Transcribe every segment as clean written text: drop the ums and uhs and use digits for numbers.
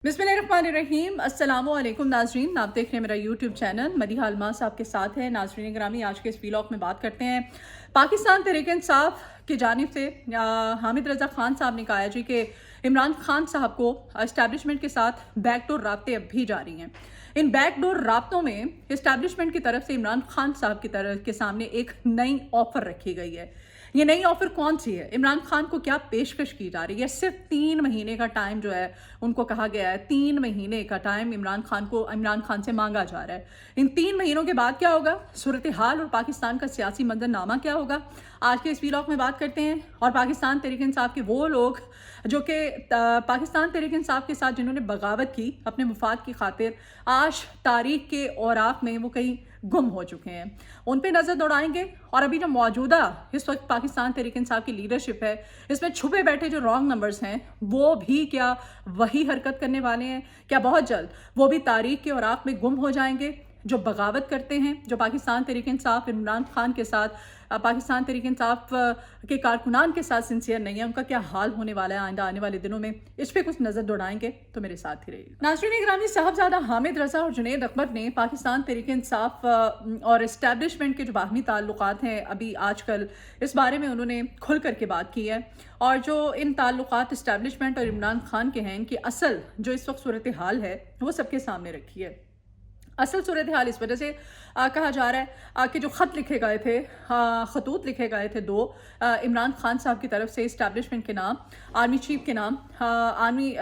बिस्मिल्लाहिर्रहमानिर्रहीम। अस्सलामुअलैकुम नाजरीन, आप देख रहे हैं मेरा यूट्यूब चैनल। मदीहा अलमास आपके साथ है। नाजरीन ग्रामी, आज के इस व्लॉग में बात करते हैं पाकिस्तान तहरीक इंसाफ की जानिब से हामिद रज़ा ख़ान साहब ने कहा है जी कि इमरान खान साहब को इस्टेब्लिशमेंट के साथ बैकडोर राब्ते अब भी जारी हैं। इन बैकडोर राब्तों में इस्टेब्लिशमेंट की तरफ से इमरान खान साहब की तरफ के सामने एक नई ऑफ़र रखी गई है। ये नई ऑफर कौन सी है? इमरान खान को क्या पेशकश की जा रही है? सिर्फ 3 महीने का टाइम जो है उनको कहा गया है। 3 महीने का टाइम इमरान खान से मांगा जा रहा है। इन 3 महीनों के बाद क्या होगा, सूरत हाल और पाकिस्तान का सियासी मंजरनामा क्या होगा, आज के इस व्लॉग में बात करते हैं। और पाकिस्तान तहरीक इंसाफ के वो लोग जो कि पाकिस्तान तहरीक इंसाफ के साथ जिन्होंने बगावत की अपने मुफाद की खातिर, आज तारीख के औराक में वो कहीं गुम हो चुके हैं, उन पे नज़र दौड़ाएंगे। और अभी जो मौजूदा इस वक्त पाकिस्तान तहरीक इंसाफ की लीडरशिप है, इसमें छुपे बैठे जो रॉन्ग नंबर्स हैं वो भी क्या वही हरकत करने वाले हैं? क्या बहुत जल्द वो भी तारीख के औराक में गुम हो जाएंगे? जो बगावत करते हैं, जो पाकिस्तान तहरीक इंसाफ इमरान खान के साथ, पाकिस्तान तहरीक इंसाफ के कारकुनान के साथ सिंसियर नहीं है, उनका क्या हाल होने वाला है आइंदा आने वाले दिनों में, इस पर कुछ नज़र दौड़ाएंगे तो मेरे साथ ही रहिए। नाज़रीन ग्रामी, साहबजादा हामिद रज़ा और जुनैद अकबर ने पाकिस्तान तहरीक इंसाफ और इस्टेब्लिशमेंट के जो बाहमी ताल्लुकात हैं, अभी आजकल इस बारे में उन्होंने खुल करके बात की है। और जो इन ताल्लुकात इस्टेब्लिशमेंट और इमरान खान के हैं, इनकी असल जो इस वक्त सूरत हाल है वो सबके सामने रखी है। असल सूरत हाल इस वजह से कहा जा रहा है कि जो ख़त लिखे गए थे, खतूत लिखे गए थे 2 इमरान खान साहब की तरफ से इस्टेब्लिशमेंट के नाम, आर्मी चीफ के नाम, आर्मी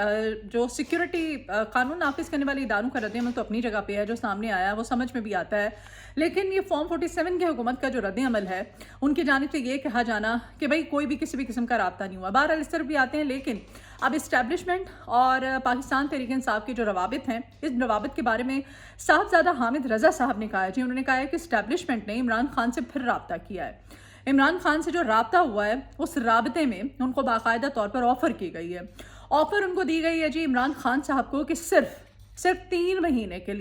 जो सिक्योरिटी कानून नाफिज करने वाले इदारों का रद्द अमल तो अपनी जगह पे है, जो सामने आया वो समझ में भी आता है। लेकिन ये फॉर्म 47 की हुकूमत का जो रद्द अमल है, उनकी जानिब से ये कहा जाना कि भाई कोई भी किसी भी किस्म का राब्ता नहीं हुआ। बहरहाल इस तरफ भी आते हैं, लेकिन अब इस्टेब्लिशमेंट और पाकिस्तान तहरीक इंसाफ के जो रवाबित हैं, इस रवाबित के बारे में साहबजादा हामिद रज़ा साहब ने कहा है जी। उन्होंने कहा है कि इस्टेब्लिशमेंट ने इमरान खान से फिर रब्ता किया है। इमरान खान से जो रब्ता हुआ है, उस रबते में उनको बाकायदा तौर पर ऑफ़र की गई है। ऑफ़र उनको दी गई है जी इमरान खान साहब को कि सिर्फ 3 महीने के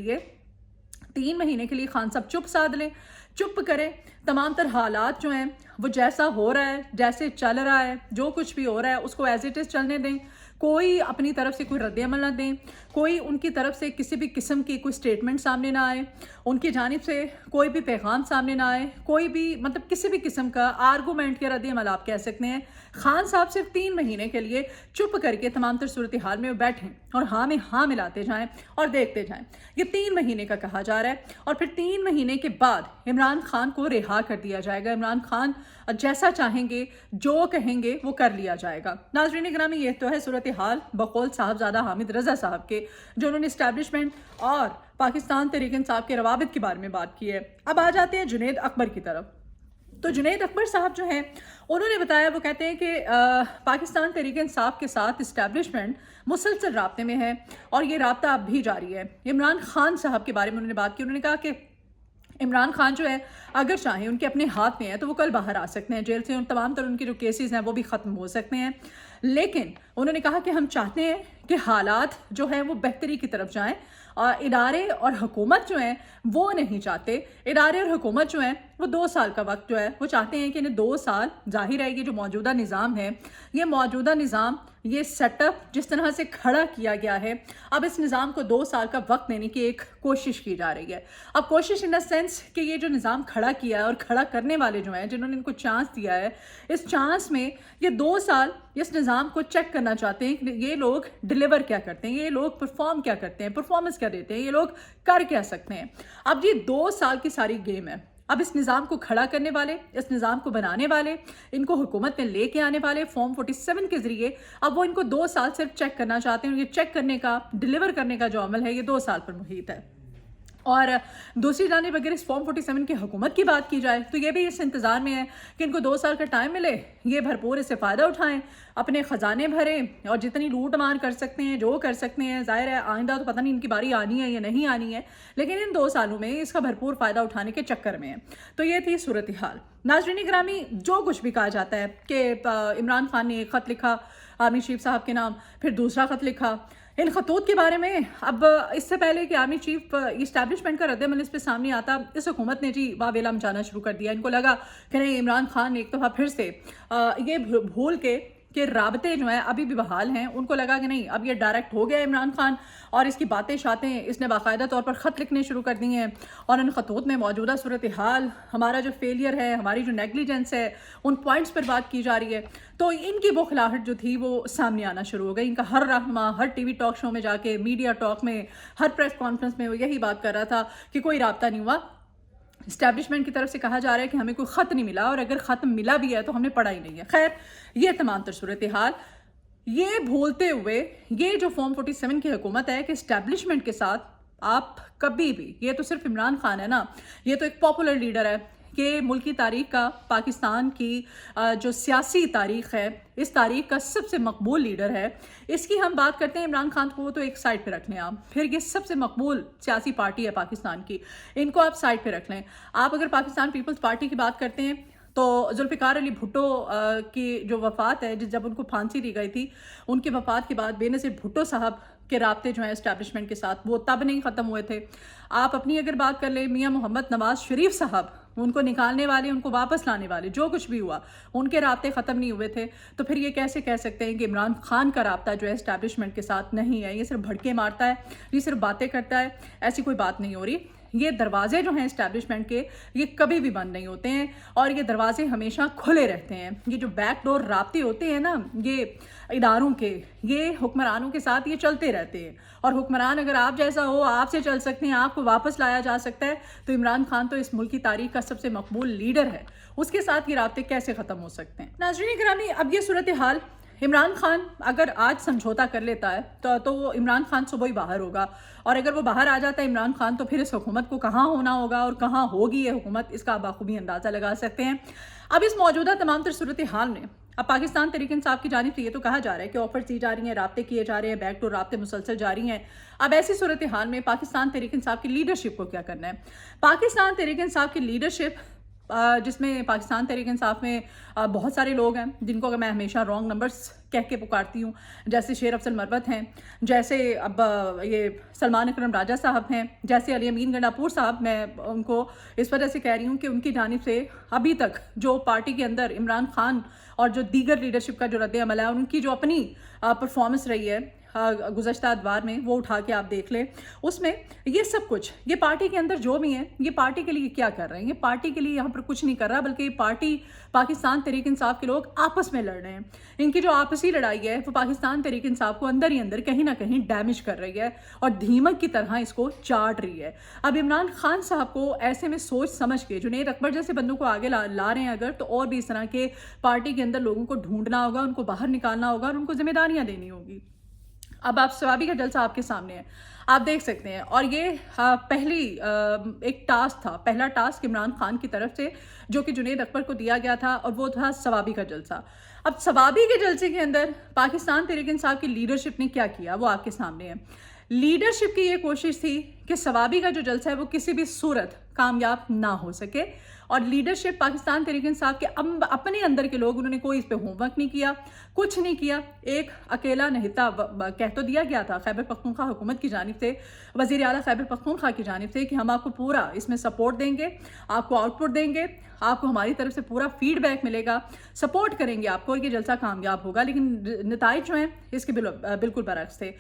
लिए खान साहब चुप साध लें, चुप करें। तमाम तर हालात जो हैं वो जैसा हो रहा है, जैसे चल रहा है, जो कुछ भी हो रहा है उसको एज इट इज़ चलने दें। कोई अपनी तरफ से कोई रद्द अमल ना दें, कोई उनकी तरफ से किसी भी किस्म की कोई स्टेटमेंट सामने ना आए, उनकी जानिब से कोई भी पैगाम सामने ना आए, कोई भी मतलब किसी भी किस्म का आर्गूमेंट या रद्द अमल आप कह सकते हैं। खान साहब सिर्फ 3 महीने के लिए चुप करके तमाम तर सूरत हाल में बैठें और हाँ में हाँ मिलाते जाएं और देखते जाएं। ये 3 महीने का कहा जा रहा है और फिर 3 महीने के बाद इमरान खान को रिहा कर दिया जाएगा। इमरान खान जैसा चाहेंगे, जो कहेंगे वो कर लिया जाएगा। नाज़रीन ग्रामी, ये तो है सूरत हाल बकौल साहबजादा हामिद रज़ा साहब के, जो उन्होंने इस्टेब्लिशमेंट और पाकिस्तान तहरीक इंसाफ के रवाबित के बारे में बात की है। अब आ जाते हैं जुनैद अकबर की तरफ। तो जुनैद अकबर साहब जो हैं उन्होंने बताया, वो कहते हैं कि पाकिस्तान तहरीक इंसाफ के साथ इस्टेब्लिशमेंट मुसलसल राब्ते में है और ये राब्ता अब भी जारी है। इमरान खान साहब के बारे में उन्होंने बात की। उन्होंने कहा कि इमरान खान जो है अगर चाहें, उनके अपने हाथ में है तो वो कल बाहर आ सकते हैं जेल से, उन तमाम तरह उनके जो केसेस हैं वो भी ख़त्म हो सकते हैं। लेकिन उन्होंने कहा कि हम चाहते हैं कि हालात जो है वो बेहतरी की तरफ जाएं और इदारे और हुकूमत जो हैं वो नहीं चाहते। इदारे और हुकूमत जो हैं वो 2 साल का वक्त जो है वो चाहते हैं कि इन्हें 2 साल, जाहिर है ये जो मौजूदा निज़ाम है, ये मौजूदा निज़ाम, ये सेटअप जिस तरह से खड़ा किया गया है, अब इस निज़ाम को 2 साल का वक्त देने की एक कोशिश की जा रही है। अब कोशिश इन द सेंस कि ये जो निज़ाम खड़ा किया है और खड़ा करने वाले जो हैं, जिन्होंने इनको चांस दिया है, इस चांस में ये 2 साल इस निज़ाम को चेक करना चाहते हैं कि ये लोग डिलीवर क्या करते हैं, ये लोग परफॉर्म क्या करते हैं, परफॉर्मेंस क्या देते हैं, ये लोग कर क्या सकते हैं। अब ये 2 साल की सारी गेम है। अब इस निज़ाम को खड़ा करने वाले, इस निज़ाम को बनाने वाले, इनको हुकूमत में लेके आने वाले फॉर्म 47 के ज़रिए अब वो इनको 2 साल सिर्फ चेक करना चाहते हैं। और ये चेक करने का, डिलीवर करने का जो अमल है, ये 2 साल पर मुहित है। और दूसरी जानिब अगर इस फॉर्म 47 की हुकूमत की बात की जाए तो ये भी इस इंतज़ार में है कि इनको 2 साल का टाइम मिले, ये भरपूर इससे फ़ायदा उठाएं, अपने ख़जाने भरें और जितनी लूट मार कर सकते हैं, जो कर सकते हैं। ज़ाहिर है आइंदा तो पता नहीं इनकी बारी आनी है या नहीं आनी है, लेकिन इन 2 सालों में इसका भरपूर फ़ायदा उठाने के चक्कर में है। तो ये थी सूरत हाल। नाज़रीन ग्रामी, जो कुछ भी कहा जाता है कि इमरान खान ने एक ख़त लिखा आर्मी चीफ साहब के नाम, फिर दूसरा ख़त लिखा, इन खतूत के बारे में अब इससे पहले कि आर्मी चीफ इस्टेब्लिशमेंट का रद्द-ए-अमल इस पे सामने आता, इस हुकूमत ने जी वावेला मचाना शुरू कर दिया। इनको लगा कि नहीं, इमरान खान ने एक दफ़ा फिर से ये भूल के کہ رابطے جو ہیں ابھی بھی بحال ہیں. ان کو لگا کہ نہیں اب یہ ڈائریکٹ ہو گیا عمران خان اور اس کی باتیں شاتیں اس نے باقاعدہ طور پر خط لکھنے شروع کر دی ہیں اور ان خطوط میں موجودہ صورتحال, ہمارا جو فیلئر ہے, ہماری جو نیگلیجنس ہے, ان پوائنٹس پر بات کی جا رہی ہے. تو ان کی بوکھلاہٹ جو تھی وہ سامنے آنا شروع ہو گئی. ان کا ہر رہنما ہر ٹی وی ٹاک شو میں جا کے, میڈیا ٹاک میں, ہر پریس کانفرنس میں وہ یہی بات کر رہا تھا کہ کوئی رابطہ نہیں ہوا. اسٹیبلشمنٹ کی طرف سے کہا جا رہا ہے کہ ہمیں کوئی خط نہیں ملا, اور اگر خط ملا بھی ہے تو ہم نے پڑھا ہی نہیں ہے. خیر, یہ تمام تر صورتحال یہ بھولتے ہوئے یہ جو فارم 47 کی حکومت ہے کہ اسٹیبلشمنٹ کے ساتھ آپ کبھی بھی, یہ تو صرف عمران خان ہے نا, یہ تو ایک پاپولر لیڈر ہے کہ ملکی تاریخ کا, پاکستان کی جو سیاسی تاریخ ہے اس تاریخ کا سب سے مقبول لیڈر ہے. اس کی ہم بات کرتے ہیں عمران خان کو تو ایک سائڈ پہ رکھ لیں آپ, پھر یہ سب سے مقبول سیاسی پارٹی ہے پاکستان کی, ان کو آپ سائڈ پہ رکھ لیں. آپ اگر پاکستان پیپلز پارٹی کی بات کرتے ہیں تو ذوالفقار علی بھٹو کی جو وفات ہے, جب ان کو پھانسی دی گئی تھی, ان کی وفات کے بعد بے نظیر بھٹو صاحب کے رابطے جو ہیں اسٹیبلشمنٹ کے ساتھ وہ تب نہیں ختم ہوئے تھے. آپ اپنی اگر بات کر لیں میاں محمد نواز شریف صاحب, ان کو نکالنے والے, ان کو واپس لانے والے, جو کچھ بھی ہوا ان کے رابطے ختم نہیں ہوئے تھے. تو پھر یہ کیسے کہہ سکتے ہیں کہ عمران خان کا رابطہ جو ہے اسٹیبلشمنٹ کے ساتھ نہیں ہے؟ یہ صرف بھڑکے مارتا ہے, یہ صرف باتیں کرتا ہے, ایسی کوئی بات نہیں ہو رہی. یہ دروازے جو ہیں اسٹیبلشمنٹ کے یہ کبھی بھی بند نہیں ہوتے ہیں اور یہ دروازے ہمیشہ کھلے رہتے ہیں. یہ جو بیک ڈور رابطے ہوتے ہیں نا یہ اداروں کے, یہ حکمرانوں کے ساتھ یہ چلتے رہتے ہیں. اور حکمران اگر آپ جیسا ہو, آپ سے چل سکتے ہیں, آپ کو واپس لایا جا سکتا ہے, تو عمران خان تو اس ملک کی تاریخ کا سب سے مقبول لیڈر ہے, اس کے ساتھ یہ رابطے کیسے ختم ہو سکتے ہیں؟ ناظرین گرامی, اب یہ صورتحال عمران خان اگر آج سمجھوتا کر لیتا ہے تو وہ عمران خان صبح ہی باہر ہوگا, اور اگر وہ باہر آ جاتا ہے عمران خان تو پھر اس حکومت کو کہاں ہونا ہوگا اور کہاں ہوگی یہ حکومت, اس کا آپ بخوبی اندازہ لگا سکتے ہیں. اب اس موجودہ تمام تر صورتحال میں اب پاکستان تحریک انصاف کی جانب سے یہ تو کہا جا رہا ہے کہ آفرز دی جا رہی ہیں, رابطے کیے جا رہے ہیں, بیک ٹو رابطے مسلسل جاری ہیں. اب ایسی صورتحال میں پاکستان تحریک انصاف کی لیڈرشپ کو کیا کرنا ہے؟ پاکستان تحریک انصاف کی لیڈرشپ جس میں پاکستان تحریک انصاف میں بہت سارے لوگ ہیں جن کو میں ہمیشہ رانگ نمبرز کہہ کے پکارتی ہوں, جیسے شیر افضل مروت ہیں, جیسے اب یہ سلمان اکرم راجہ صاحب ہیں, جیسے علی امین گنڈاپور صاحب. میں ان کو اس وجہ سے کہہ رہی ہوں کہ ان کی جانب سے ابھی تک جو پارٹی کے اندر عمران خان اور جو دیگر لیڈرشپ کا جو رد عمل ہے, ان کی جو اپنی پرفارمنس رہی ہے گزشتہ ادوار میں, وہ اٹھا کے آپ دیکھ لیں. اس میں یہ سب کچھ, یہ پارٹی کے اندر جو بھی ہیں, یہ پارٹی کے لیے کیا کر رہے ہیں؟ یہ پارٹی کے لیے یہاں پر کچھ نہیں کر رہا, بلکہ یہ پارٹی پاکستان تحریک انصاف کے لوگ آپس میں لڑ رہے ہیں. ان کی جو آپسی لڑائی ہے وہ پاکستان تحریک انصاف کو اندر ہی اندر کہیں نہ کہیں ڈیمیج کر رہی ہے اور دھیمک کی طرح اس کو چاٹ رہی ہے. اب عمران خان صاحب کو ایسے میں سوچ سمجھ کے جنید اکبر جیسے بندوں کو آگے لا رہے ہیں اگر, تو اور بھی اس طرح کے پارٹی کے اندر لوگوں کو ڈھونڈنا ہوگا, ان کو باہر نکالنا ہوگا اور ان کو ذمہ داریاں دینی ہوگی. اب آپ ثوابی کا جلسہ آپ کے سامنے ہے, آپ دیکھ سکتے ہیں, اور یہ پہلی ایک ٹاسک تھا, پہلا ٹاسک عمران خان کی طرف سے جو کہ جنید اکبر کو دیا گیا تھا, اور وہ تھا ثوابی کا جلسہ. اب ثوابی کے جلسے کے اندر پاکستان تحریک انصاف کی لیڈرشپ نے کیا کیا وہ آپ کے سامنے ہے. لیڈرشپ کی یہ کوشش تھی کہ ثوابی کا جو جلسہ ہے وہ کسی بھی صورت کامیاب نہ ہو سکے, اور لیڈرشپ پاکستان تحریک انصاف کے اپنے اندر کے لوگ, انہوں نے کوئی اس پہ ہوم ورک نہیں کیا, کچھ نہیں کیا. ایک اکیلا نہتا کہہ تو دیا گیا تھا خیبر پختونخوا حکومت کی جانب سے, وزیر اعلیٰ خیبر پختونخوا کی جانب سے, کہ ہم آپ کو پورا اس میں سپورٹ دیں گے, آپ کو آؤٹ پٹ دیں گے, آپ کو ہماری طرف سے پورا فیڈ بیک ملے گا, سپورٹ کریں گے آپ کو, اور یہ جلسہ کامیاب ہوگا. لیکن نتائج جو ہیں اس کے بالکل برعکس تھے.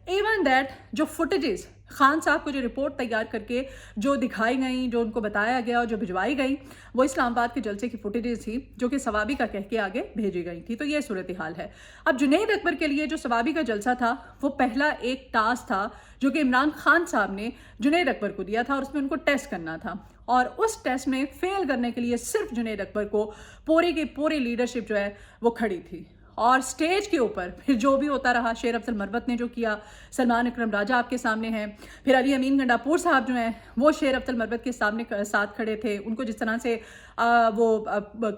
ایون دیٹ جو فوٹیجز خان صاحب کو جو رپورٹ تیار کر کے جو دکھائی گئیں, جو ان کو بتایا گیا اور جو بھجوائی گئیں, وہ اسلام آباد کے جلسے کی فوٹیجز تھی جو کہ ثوابی کا کہہ کے آگے بھیجی گئی تھی. تو یہ صورتحال ہے. اب جنید اکبر کے لیے جو ثوابی کا جلسہ تھا وہ پہلا ایک ٹاسک تھا جو کہ عمران خان صاحب نے جنید اکبر کو دیا تھا, اور اس میں ان کو ٹیسٹ کرنا تھا, اور اس ٹیسٹ میں فیل کرنے کے لیے صرف جنید اکبر کو پوری کی پوری لیڈرشپ جو ہے وہ کھڑی تھی. اور سٹیج کے اوپر پھر جو بھی ہوتا رہا, شیر افضل مروت نے جو کیا, سلمان اکرم راجہ آپ کے سامنے ہیں, پھر علی امین گنڈاپور صاحب جو ہیں وہ شیر افضل مروت کے سامنے ساتھ کھڑے تھے, ان کو جس طرح سے وہ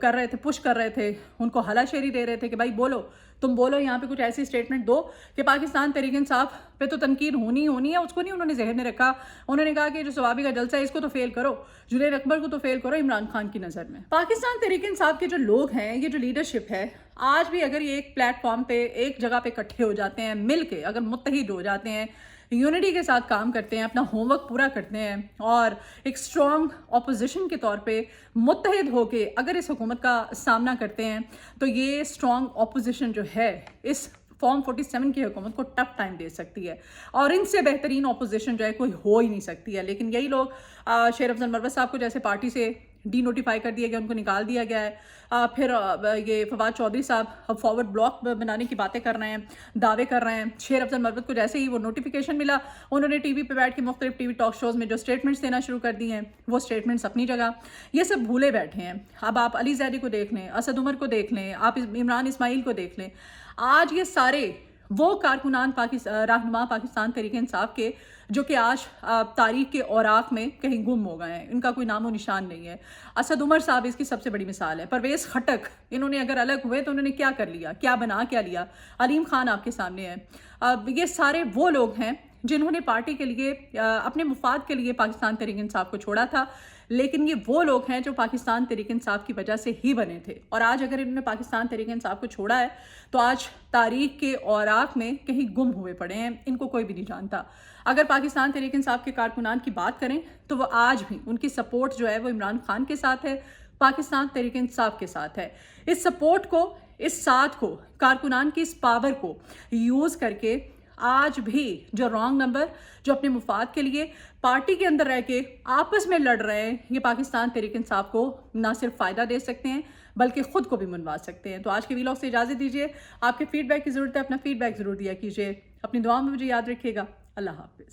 کر رہے تھے, پش کر رہے تھے, ان کو ہلا شیری دے رہے تھے کہ بھائی بولو, تم بولو, یہاں پہ کچھ ایسی سٹیٹمنٹ دو کہ پاکستان تحریک انصاف پہ تو تنقید ہونی ہے. اس کو نہیں انہوں نے ذہن میں رکھا, انہوں نے کہا کہ جو ثوابی کا جلسہ ہے اس کو تو فیل کرو, جنید اکبر کو تو فیل کرو عمران خان کی نظر میں. پاکستان تحریک انصاف کے جو لوگ ہیں, یہ جو لیڈرشپ ہے, آج بھی اگر یہ ایک پلیٹ فارم پہ ایک جگہ پہ اکٹھے ہو جاتے ہیں, مل کے اگر متحد ہو جاتے ہیں, यूनिटी के साथ काम करते हैं, अपना होमवर्क पूरा करते हैं और एक स्ट्रॉन्ग अपोजिशन के तौर पे मुत्तहिद होके अगर इस हुकूमत का सामना करते हैं तो ये स्ट्रॉन्ग अपोजिशन जो है इस फॉर्म 47 की हुकूमत को टफ टाइम दे सकती है और इनसे बेहतरीन अपोजिशन जो है कोई हो ही नहीं सकती है। लेकिन यही लोग शेर अफजल मरवत साहब को जैसे पार्टी से डी नोटिफाई कर दिया गया, उनको निकाल दिया गया है। फिर ये फवाद चौधरी साहब अब फॉरवर्ड ब्लॉक बनाने की बातें कर रहे हैं, दावे कर रहे हैं। शेर अफजल मरवत को जैसे ही वो नोटिफिकेशन मिला उन्होंने टीवी पे बैठ के मुख्तलिफ टीवी टॉक शोज़ में जो स्टेटमेंट्स देना शुरू कर दिए हैं, वो स्टेटमेंट्स अपनी जगह, ये सब भूले बैठे हैं। अब आप अली जैदी को देख लें, असद उमर को देख लें, आप इमरान इस्माइल को देख लें। आज ये सारे वो कारकुनान रहनुमा पाकिस्तान तहरीक इंसाफ के जो कि आज तारीख के औराक में कहीं गुम हो गए हैं, इनका कोई नामो निशान नहीं है। असद उमर साहब इसकी सबसे बड़ी मिसाल है। परवेज़ खटक, इन्होंने अगर अलग हुए तो उन्होंने क्या कर लिया, क्या बना क्या लिया। अलीम खान आपके सामने है। अब ये सारे वो लोग हैं जिन्होंने पार्टी के लिए अपने मुफाद के लिए पाकिस्तान तहरीक इंसाफ को छोड़ा था, लेकिन ये वो लोग हैं जो पाकिस्तान तहरीक इंसाफ की वजह से ही बने थे। और आज अगर इन्होंने पाकिस्तान तहरीक इंसाफ को छोड़ा है तो आज तारीख के औराक में कहीं गुम हुए पड़े हैं, इनको कोई भी नहीं जानता। अगर पाकिस्तान तहरीक इंसाफ के कारकुनान की बात करें तो वो आज भी उनकी सपोर्ट जो है वो इमरान खान के साथ है, पाकिस्तान तहरीक इंसाफ के साथ है। इस सपोर्ट को, इस साथ को, कारकुनान की इस पावर को यूज़ करके आज भी जो रॉन्ग नंबर जो अपने मुफाद के लिए पार्टी के अंदर रह के आपस में लड़ रहे हैं, ये पाकिस्तान तहरीक इंसाफ को ना सिर्फ फ़ायदा दे सकते हैं बल्कि ख़ुद को भी मनवा सकते हैं। तो आज के वीलॉग से इजाज़त दीजिए। आपके फीडबैक की ज़रूरत है, अपना फीडबैक ज़रूर दिया कीजिए। अपनी दुआ में मुझे याद रखिएगा। अल्लाह हाफ़िज़।